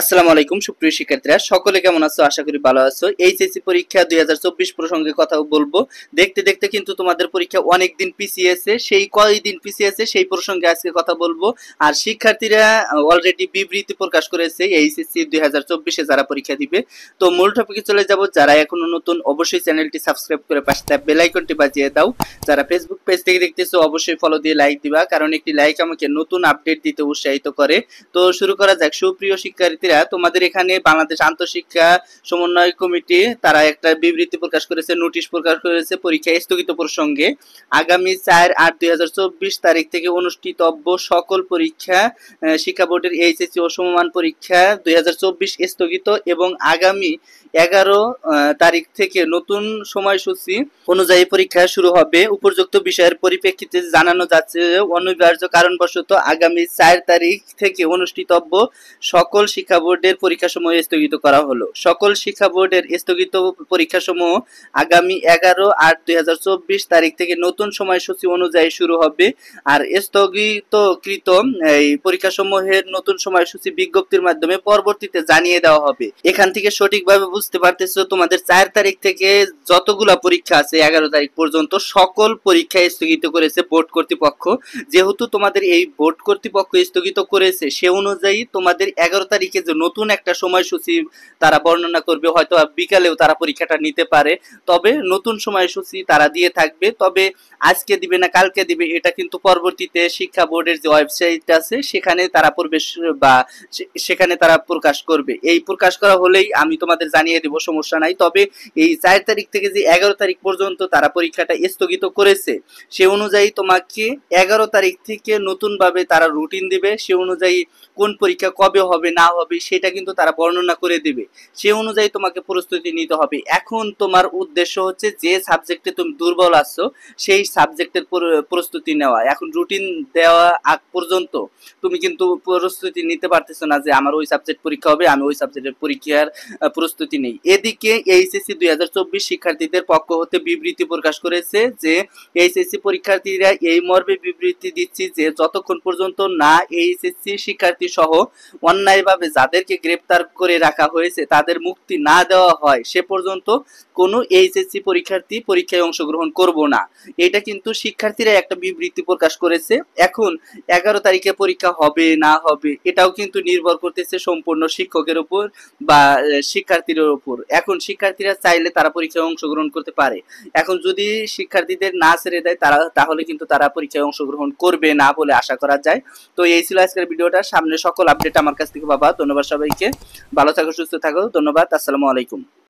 আসসালামু আলাইকুম সুপ্রিয় শিক্ষার্থীরা, সকলে কেমন আছো? আশা করি ভালো আছো। এইচএসসি পরীক্ষা 2024 প্রসঙ্গে কথা বলবো। দেখতে দেখতে কিন্তু তোমাদের পরীক্ষা অনেক দিন পিছিয়েছে, সেই কয়দিন পিছিয়েছে সেই প্রসঙ্গে আজকে কথা বলবো। আর শিক্ষার্থীরা অলরেডি বিবৃতি প্রকাশ করেছে এইচএসসি 2024 যারা পরীক্ষা দিবে। তো মূল টপিকে চলে যাব। যারা এখনো নতুন অবশ্যই চ্যানেলটি সাবস্ক্রাইব করে পাশে থাকা বেল আইকনটি বাজিয়ে দাও। যারা ফেসবুক পেজ থেকে দেখতেছো অবশ্যই ফলো দিয়ে লাইক দিবা, কারণ একটি লাইক আমাকে নতুন আপডেট দিতে উৎসাহিত করে। তো শুরু করা যাক। সুপ্রিয় শিক্ষার্থীরা, তোমাদের এখানে বাংলাদেশ আন্তঃশিক্ষা সমন্বয় কমিটি তারা একটা বিবৃতি প্রকাশ করেছে, নোটিশ প্রকাশ করেছে পরীক্ষা স্থগিত প্রসঙ্গে। আগামী 4/8/2024 তারিখ থেকে অনুষ্ঠিতব্য সকল পরীক্ষা শিক্ষা বোর্ডের এইচএসসি ও সমমান পরীক্ষা 2024 স্থগিত এবং আগামী 11 তারিখ থেকে নতুন সময়সূচি অনুযায়ী পরীক্ষা শুরু হবে। উপযুক্ত বিষয়ের পরিপ্রেক্ষিতে জানানো যাচ্ছে, অনিবার্য কারণবশত আগামী 4 তারিখ থেকে অনুষ্ঠিতব্য সকল শিক্ষা বোর্ডের পরীক্ষাসমূহ স্থগিত করা হলো। সকল শিক্ষা বোর্ডের স্থগিত পরীক্ষাসমূহ আগামী 11/8/2024 তারিখ থেকে নতুন সময়সূচি অনুযায়ী শুরু হবে। আর স্থগিতকৃত এই পরীক্ষাসমূহের নতুন সময়সূচি বিজ্ঞপ্তির মাধ্যমে পরবর্তীতে জানিয়ে দেওয়া হবে। এখান থেকে সঠিকভাবে বুঝতে পারতেছো, তোমাদের 4 তারিখ থেকে যতগুলা পরীক্ষা আছে 11 তারিখ পর্যন্ত সকল পরীক্ষা স্থগিত করেছে বোর্ড কর্তৃপক্ষ। যেহেতু তোমাদের এই বোর্ড কর্তৃপক্ষ স্থগিত করেছে, সে অনুযায়ী তোমাদের 11 তারিখে যে নতুন একটা সময়সূচি তারা বর্ণনা করবে, হয়তো বিকালেও তারা পরীক্ষাটা নিতে পারে, তবে নতুন সময়সূচি তারা দিয়ে থাকবে। তবে আজকে দিবে না কালকে দিবে এটা কিন্তু পরবর্তীতে শিক্ষা বোর্ডের যে ওয়েবসাইট আছে সেখানে তারা প্রবেশ বা সেখানে তারা প্রকাশ করবে। এই প্রকাশ করা হলেই আমি তোমাদের জানিয়ে দেব, সমস্যা নাই। তবে এই 4 তারিখ থেকে যে 11 তারিখ পর্যন্ত তারা পরীক্ষাটা স্থগিত করেছে, সে অনুযায়ী তোমাকে 11 তারিখ থেকে নতুনভাবে তারা রুটিন দিবে। সে অনুযায়ী কোন পরীক্ষা কবে হবে না হবে সেটা কিন্তু তারা বর্ণনা করে দিবে। সে অনুযায়ী তোমাকে প্রস্তুতি নিতে হবে। এখন তোমার উদ্দেশ্য হচ্ছে যে সাবজেক্টে তুমি দুর্বল আছো সেই সাবজেক্টের প্রস্তুতি নেওয়া। এখন রুটিন দেওয়া আগ পর্যন্ত তুমি কিন্তু প্রস্তুতি নিতে পারতেছো না যে আমার ওই সাবজেক্ট পরীক্ষা হবে, আমি ওই সাবজেক্টের পরীক্ষার প্রস্তুতি নেই। এদিকে এইচএসসি 2024 শিক্ষার্থীদের পক্ষ হতে বিবৃতি প্রকাশ করেছে যে এইচএসসি পরীক্ষার্থীরা এই মর্মে বিবৃতি দিচ্ছি যে যতক্ষণ পর্যন্ত না এইচএসসি শিক্ষার্থী সহ অন্যায়ভাবে যাদেরকে গ্রেপ্তার করে রাখা হয়েছে তাদের মুক্তি না দেওয়া হয়, সে পর্যন্ত কোনো এইচএসসি পরীক্ষার্থী পরীক্ষায় অংশগ্রহণ করব না। এটা কিন্তু শিক্ষার্থীরা একটা বিবৃতি প্রকাশ করেছে। এখন 11 তারিখে পরীক্ষা হবে না হবে এটাও কিন্তু নির্ভর করতেছে সম্পূর্ণ শিক্ষকের উপর বা শিক্ষার্থীদের উপর। এখন শিক্ষার্থীরা চাইলে তারা পরীক্ষায় অংশগ্রহণ করতে পারে। এখন যদি শিক্ষার্থীদের না ছেড়ে দেয় তাহলে কিন্তু তারা পরীক্ষায় অংশগ্রহণ করবে না বলে আশা করা যায়। তো এই ছিল আজকের ভিডিওটা। সামনে সকল আপডেট আমার কাছ থেকে পাবা। ধন্যবাদ সবাইকে। ভালো থাকো, সুস্থ থাকো। ধন্যবাদ। আসসালামু আলাইকুম।